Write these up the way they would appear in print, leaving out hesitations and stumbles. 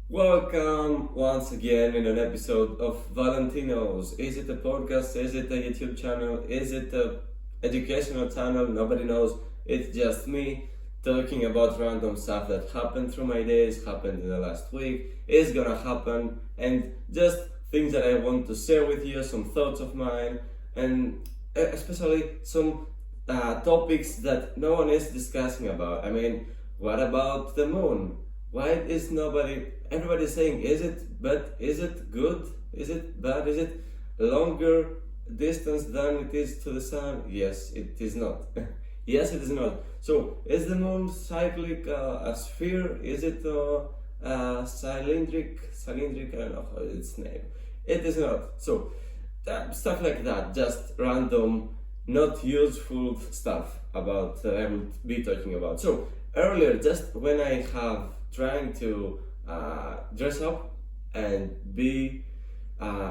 Welcome once again in an episode of Valentinos. Is it a podcast? Is it a YouTube channel? Is it a educational channel? Nobody knows. It's just me talking about random stuff that happened through my days, happened in the last week, is gonna happen, and just things that I want to share with you, some thoughts of mine, and especially some topics that no one is discussing about. I mean, what about the moon? Why is everybody saying, is it good? Is it bad? Is it longer distance than it is to the sun? Yes, it is not. Yes, it is not. So, is the moon cyclic, a sphere? Is it cylindric? I don't know how its name. It is not. So, stuff like that, just random, not useful stuff about I will be talking about. So, earlier, just when I have trying to dress up and be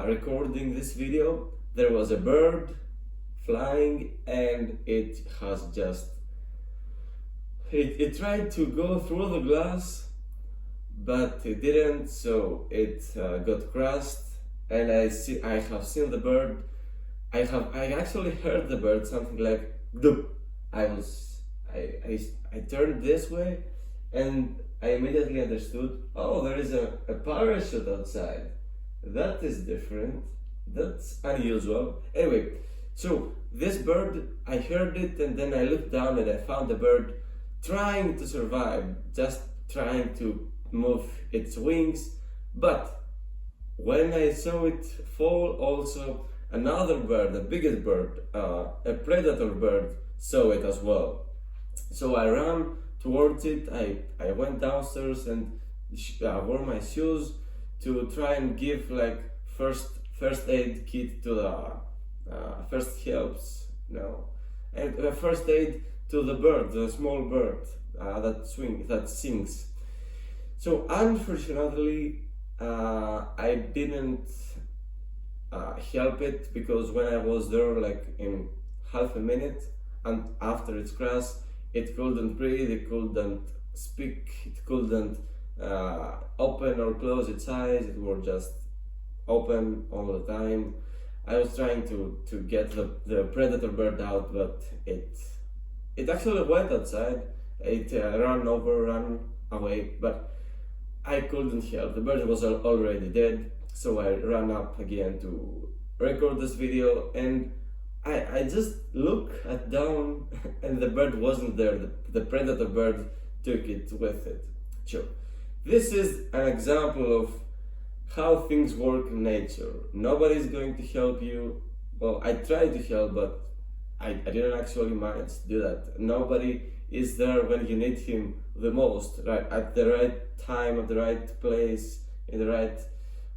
recording this video, there was a bird flying and it has just it tried to go through the glass, but it didn't, so it got crushed. And I have seen the bird. I actually heard the bird something like "dup." I turned this way and I immediately understood, oh, there is a parachute outside. That is different. That's unusual. Anyway, so this bird, I heard it and then I looked down and I found the bird trying to survive, just trying to move its wings. But when I saw it fall, also another bird, the biggest bird, a predator bird, saw it as well. So I ran towards it. I went downstairs and wore my shoes to try and give like first aid kit to the first helps, no, and first aid to the bird, the small bird that sings. So unfortunately, I didn't help it, because when I was there, like in half a minute, and after its crash, it couldn't breathe, it couldn't speak, it couldn't open or close its eyes, it was just open all the time. I was trying to get the predator bird out, but it actually went outside, it ran away, but I couldn't help. The bird was already dead, so I ran up again to record this video, and I just look at down and the bird wasn't there. The predator bird took it with it. Sure. This is an example of how things work in nature. Nobody's going to help you. Well, I tried to help, but I didn't actually manage to do that. Nobody is there when you need him the most, right? At the right time, at the right place, in the right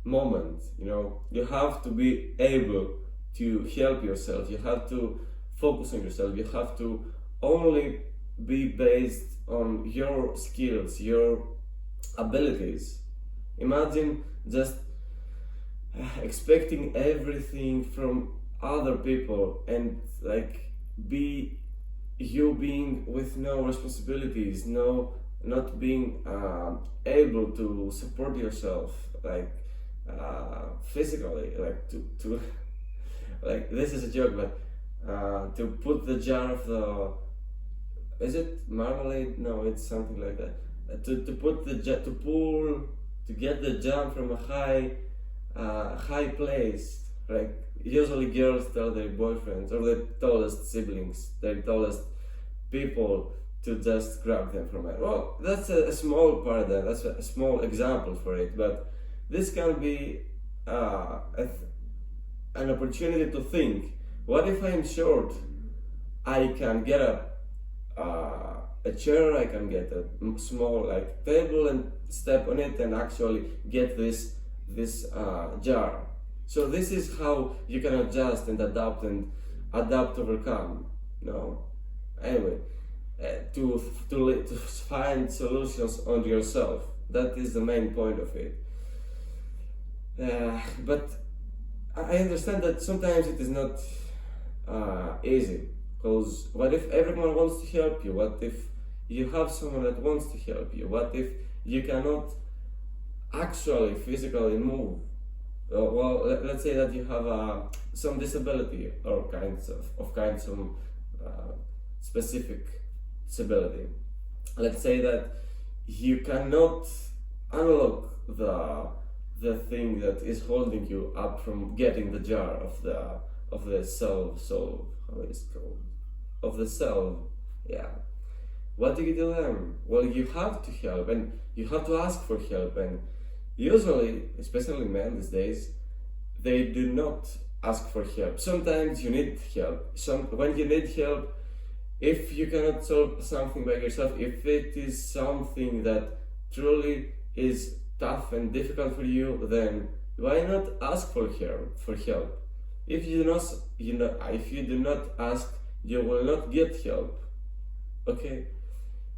moment. You have to be able to help yourself. You have to focus on yourself. You have to only be based on your skills, your abilities. Imagine just expecting everything from other people and like being with no responsibilities, not being able to support yourself, like physically, like to like, this is a joke, but to put the jar of is it marmalade? No, it's something like that. To put the to get the jam from a high place. Like, usually girls tell their boyfriends or their tallest siblings, their tallest people, to just grab them from it. Well, that's a small part of that. That's a small example for it, but this can be an opportunity to think, what if I'm short? I can get a chair, I can get a small like table and step on it and actually get this jar. So this is how you can adjust and adapt overcome. No, anyway, to find solutions on yourself. That is the main point of it. But I understand that sometimes it is not easy, because what if everyone wants to help you? What if you have someone that wants to help you? What if you cannot actually physically move. Well, let's say that you have some disability or kinds of some specific disability. Let's say that you cannot unlock the thing that is holding you up from getting the jar of the solve, how is it called, of the solve. Yeah, what do you do then? Well, you have to help and you have to ask for help, and usually, especially men these days, they do not ask for help. Sometimes you need help. When you need help, if you cannot solve something by yourself, if it is something that truly is tough and difficult for you, then why not ask for help? If you do not ask, you will not get help. Okay.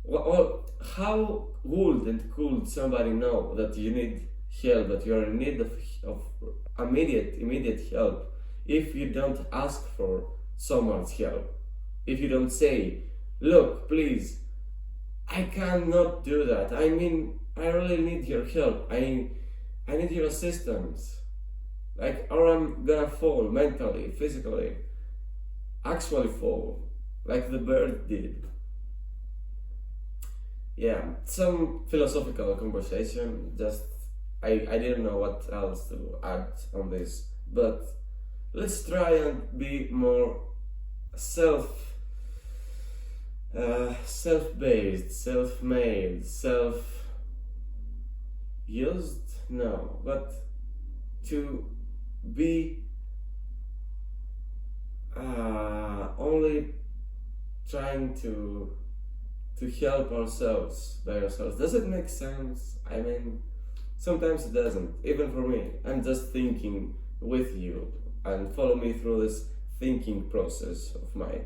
Well, how would and could somebody know that you need help, that you are in need of immediate help, if you don't ask for someone's help? If you don't say, look, please, I cannot do that. I mean, I really need your help. I need your assistance. Like, or I'm gonna fall mentally, physically, actually fall, like the bird did. Yeah, some philosophical conversation. Just I didn't know what else to add on this, but let's try and be more self-based, self-made, self-used. No, but to be only trying to help ourselves by ourselves. Does it make sense? I mean, sometimes it doesn't. Even for me, I'm just thinking with you, and follow me through this thinking process of my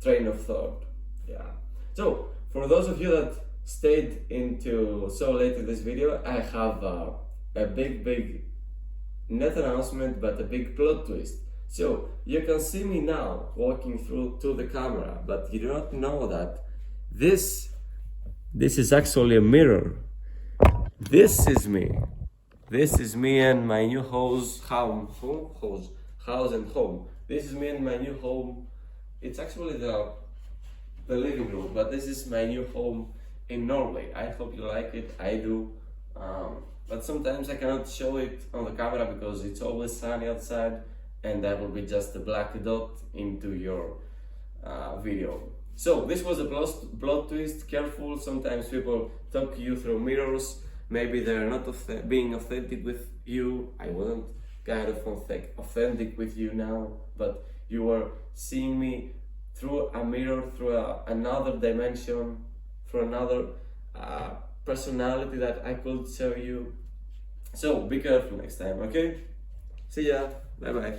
train of thought. Yeah. So, for those of you that stayed into so late in this video, I have a big, not announcement, but a big plot twist. So, you can see me now walking through to the camera, but you do not know that this is actually a mirror. This is me. This is me and my new house and home. This is me and my new home. It's actually the living room, but this is my new home in Norway. I hope you like it. I do. But sometimes I cannot show it on the camera because it's always sunny outside, and that will be just a black dot into your video. So this was a plot twist. Careful, sometimes people talk you through mirrors. Maybe they're not being authentic with you. I wasn't kind of authentic with you now, but you are seeing me through a mirror, through another dimension, through another personality that I could show you. So be careful next time, okay? See ya. Bye bye.